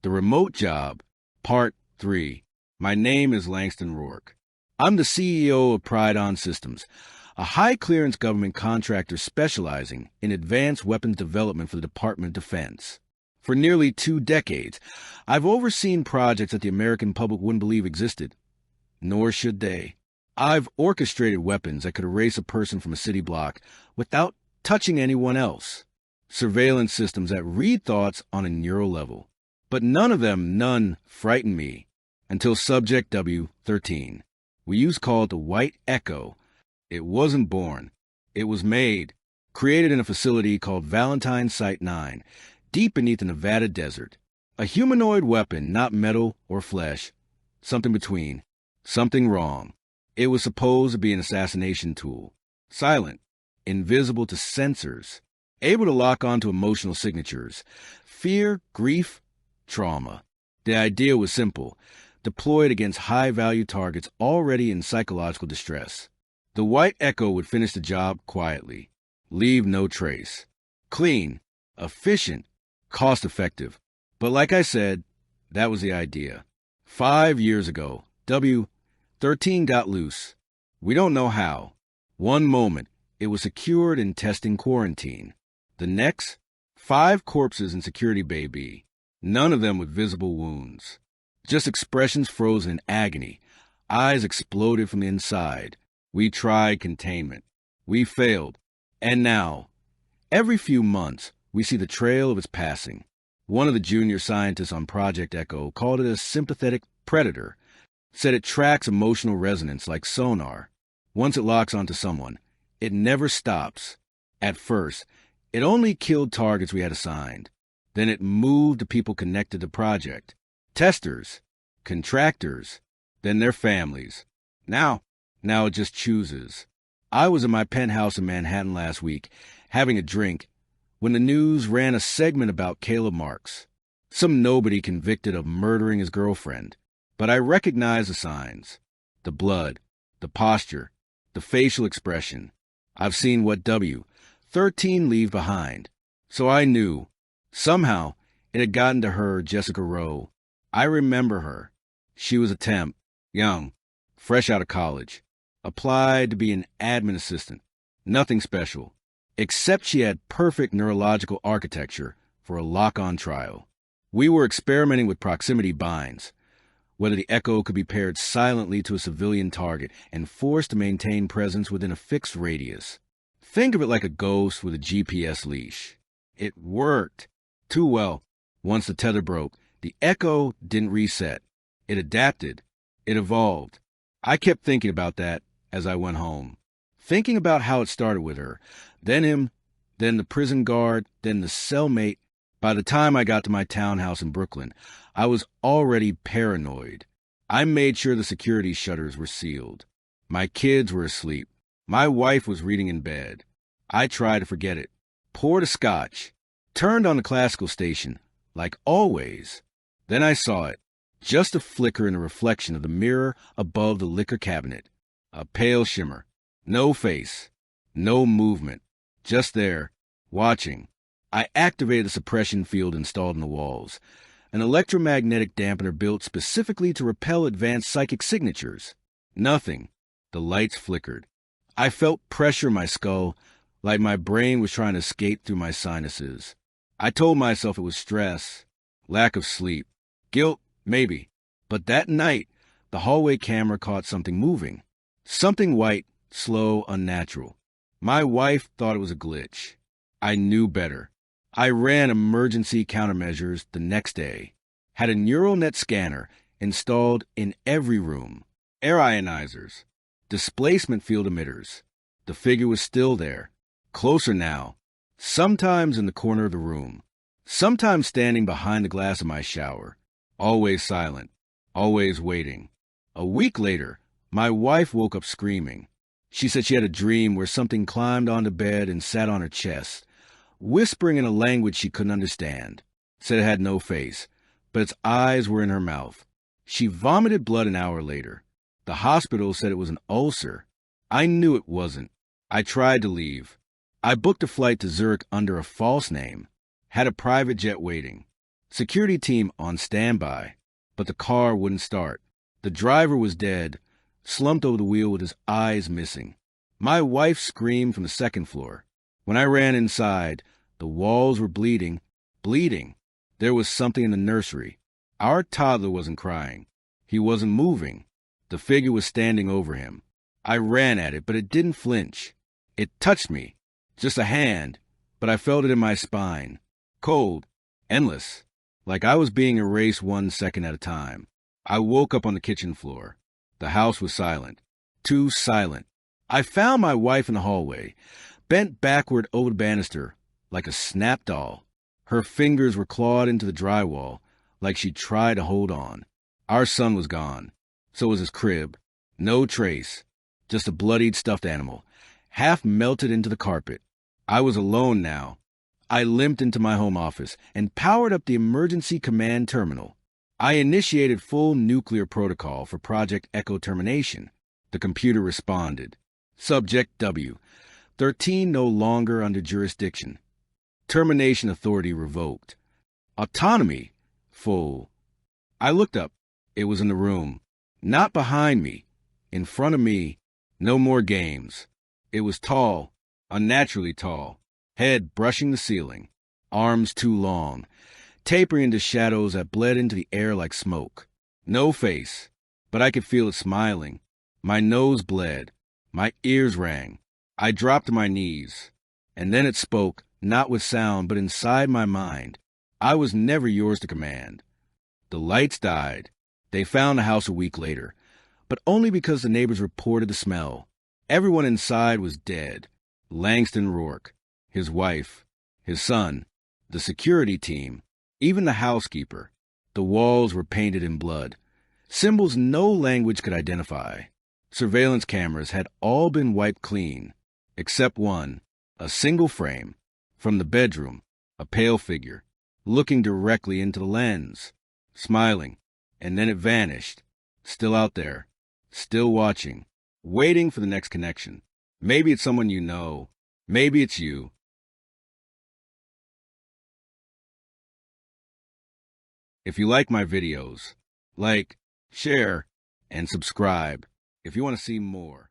The Remote Job, Part 3. My name is Langston Rourke. I'm the CEO of Prydon Systems, a high-clearance government contractor specializing in advanced weapons development for the Department of Defense. For nearly 2 decades, I've overseen projects that the American public wouldn't believe existed, nor should they. I've orchestrated weapons that could erase a person from a city block without touching anyone else. Surveillance systems that read thoughts on a neural level. But none frightened me until Subject W13. We used called the White Echo. It wasn't born. It was made, created in a facility called Valentine Site 9, deep beneath the Nevada desert. A humanoid weapon, not metal or flesh. Something between. Something wrong. It was supposed to be an assassination tool. Silent. Invisible to sensors. Able to lock onto emotional signatures. Fear, grief, trauma. The idea was simple. Deployed against high-value targets already in psychological distress. The White Echo would finish the job quietly. Leave no trace. Clean. Efficient. Cost-effective. But like I said, that was the idea. 5 years ago, W13 got loose. We don't know how. One moment, it was secured in testing quarantine. The next, 5 corpses in security bay B. None of them with visible wounds. Just expressions frozen in agony. Eyes exploded from the inside. We tried containment. We failed. And now, every few months, we see the trail of its passing. One of the junior scientists on Project Echo called it a sympathetic predator. Said it tracks emotional resonance like sonar. Once it locks onto someone, it never stops. At first, it only killed targets we had assigned. Then it moved to people connected to the project. Testers, contractors, then their families. Now it just chooses. I was in my penthouse in Manhattan last week, having a drink, when the news ran a segment about Caleb Marks, some nobody convicted of murdering his girlfriend. But I recognized the signs. The blood, the posture, the facial expression. I've seen what W13 leave behind. So I knew. Somehow, it had gotten to her, Jessica Rowe. I remember her. She was a temp, young, fresh out of college. Applied to be an admin assistant. Nothing special, except she had perfect neurological architecture for a lock-on trial. We were experimenting with proximity binds, whether the Echo could be paired silently to a civilian target and forced to maintain presence within a fixed radius. Think of it like a ghost with a GPS leash. It worked. Too well. Once the tether broke, the Echo didn't reset. It adapted. It evolved. I kept thinking about that as I went home. Thinking about how it started with her, then him, then the prison guard, then the cellmate. By the time I got to my townhouse in Brooklyn, I was already paranoid. I made sure the security shutters were sealed. My kids were asleep. My wife was reading in bed. I tried to forget it. Poured a scotch. Turned on the classical station, like always. Then I saw it. Just a flicker in the reflection of the mirror above the liquor cabinet. A pale shimmer. No face. No movement. Just there, watching. I activated the suppression field installed in the walls. An electromagnetic dampener built specifically to repel advanced psychic signatures. Nothing. The lights flickered. I felt pressure in my skull, like my brain was trying to escape through my sinuses. I told myself it was stress, lack of sleep, guilt, maybe. But that night, the hallway camera caught something moving. Something white, slow, unnatural. My wife thought it was a glitch. I knew better. I ran emergency countermeasures the next day. Had a neural net scanner installed in every room. Air ionizers. Displacement field emitters. The figure was still there. Closer now. Sometimes in the corner of the room. Sometimes standing behind the glass of my shower. Always silent. Always waiting. A week later, my wife woke up screaming. She said she had a dream where something climbed onto bed and sat on her chest, whispering in a language she couldn't understand. Said it had no face, but its eyes were in her mouth. She vomited blood an hour later. The hospital said it was an ulcer. I knew it wasn't. I tried to leave. I booked a flight to Zurich under a false name. Had a private jet waiting. Security team on standby, but the car wouldn't start. The driver was dead, slumped over the wheel with his eyes missing. My wife screamed from the second floor. When I ran inside, the walls were bleeding. Bleeding. There was something in the nursery. Our toddler wasn't crying. He wasn't moving. The figure was standing over him. I ran at it, but it didn't flinch. It touched me. Just a hand, but I felt it in my spine. Cold. Endless. Like I was being erased 1 second at a time. I woke up on the kitchen floor. The house was silent. Too silent. I found my wife in the hallway, bent backward over the banister, like a snap doll. Her fingers were clawed into the drywall, like she tried to hold on. Our son was gone. So was his crib. No trace. Just a bloodied stuffed animal, half melted into the carpet. I was alone now. I limped into my home office and powered up the emergency command terminal. I initiated full nuclear protocol for Project Echo termination. The computer responded. Subject W. 13 no longer under jurisdiction. Termination authority revoked. Autonomy full. I looked up. It was in the room. Not behind me. In front of me. No more games. It was tall. Unnaturally tall. Head brushing the ceiling. Arms too long. Tapering into shadows that bled into the air like smoke. No face. But I could feel it smiling. My nose bled. My ears rang. I dropped to my knees. And then it spoke, not with sound, but inside my mind. I was never yours to command. The lights died. They found the house a week later, but only because the neighbors reported the smell. Everyone inside was dead. Langston Rourke, his wife, his son, the security team, even the housekeeper. The walls were painted in blood. Symbols no language could identify. Surveillance cameras had all been wiped clean, except one, a single frame. From the bedroom, a pale figure, looking directly into the lens, smiling, and then it vanished. Still out there, still watching, waiting for the next connection. Maybe it's someone you know. Maybe it's you. If you like my videos, like, share, and subscribe if you want to see more.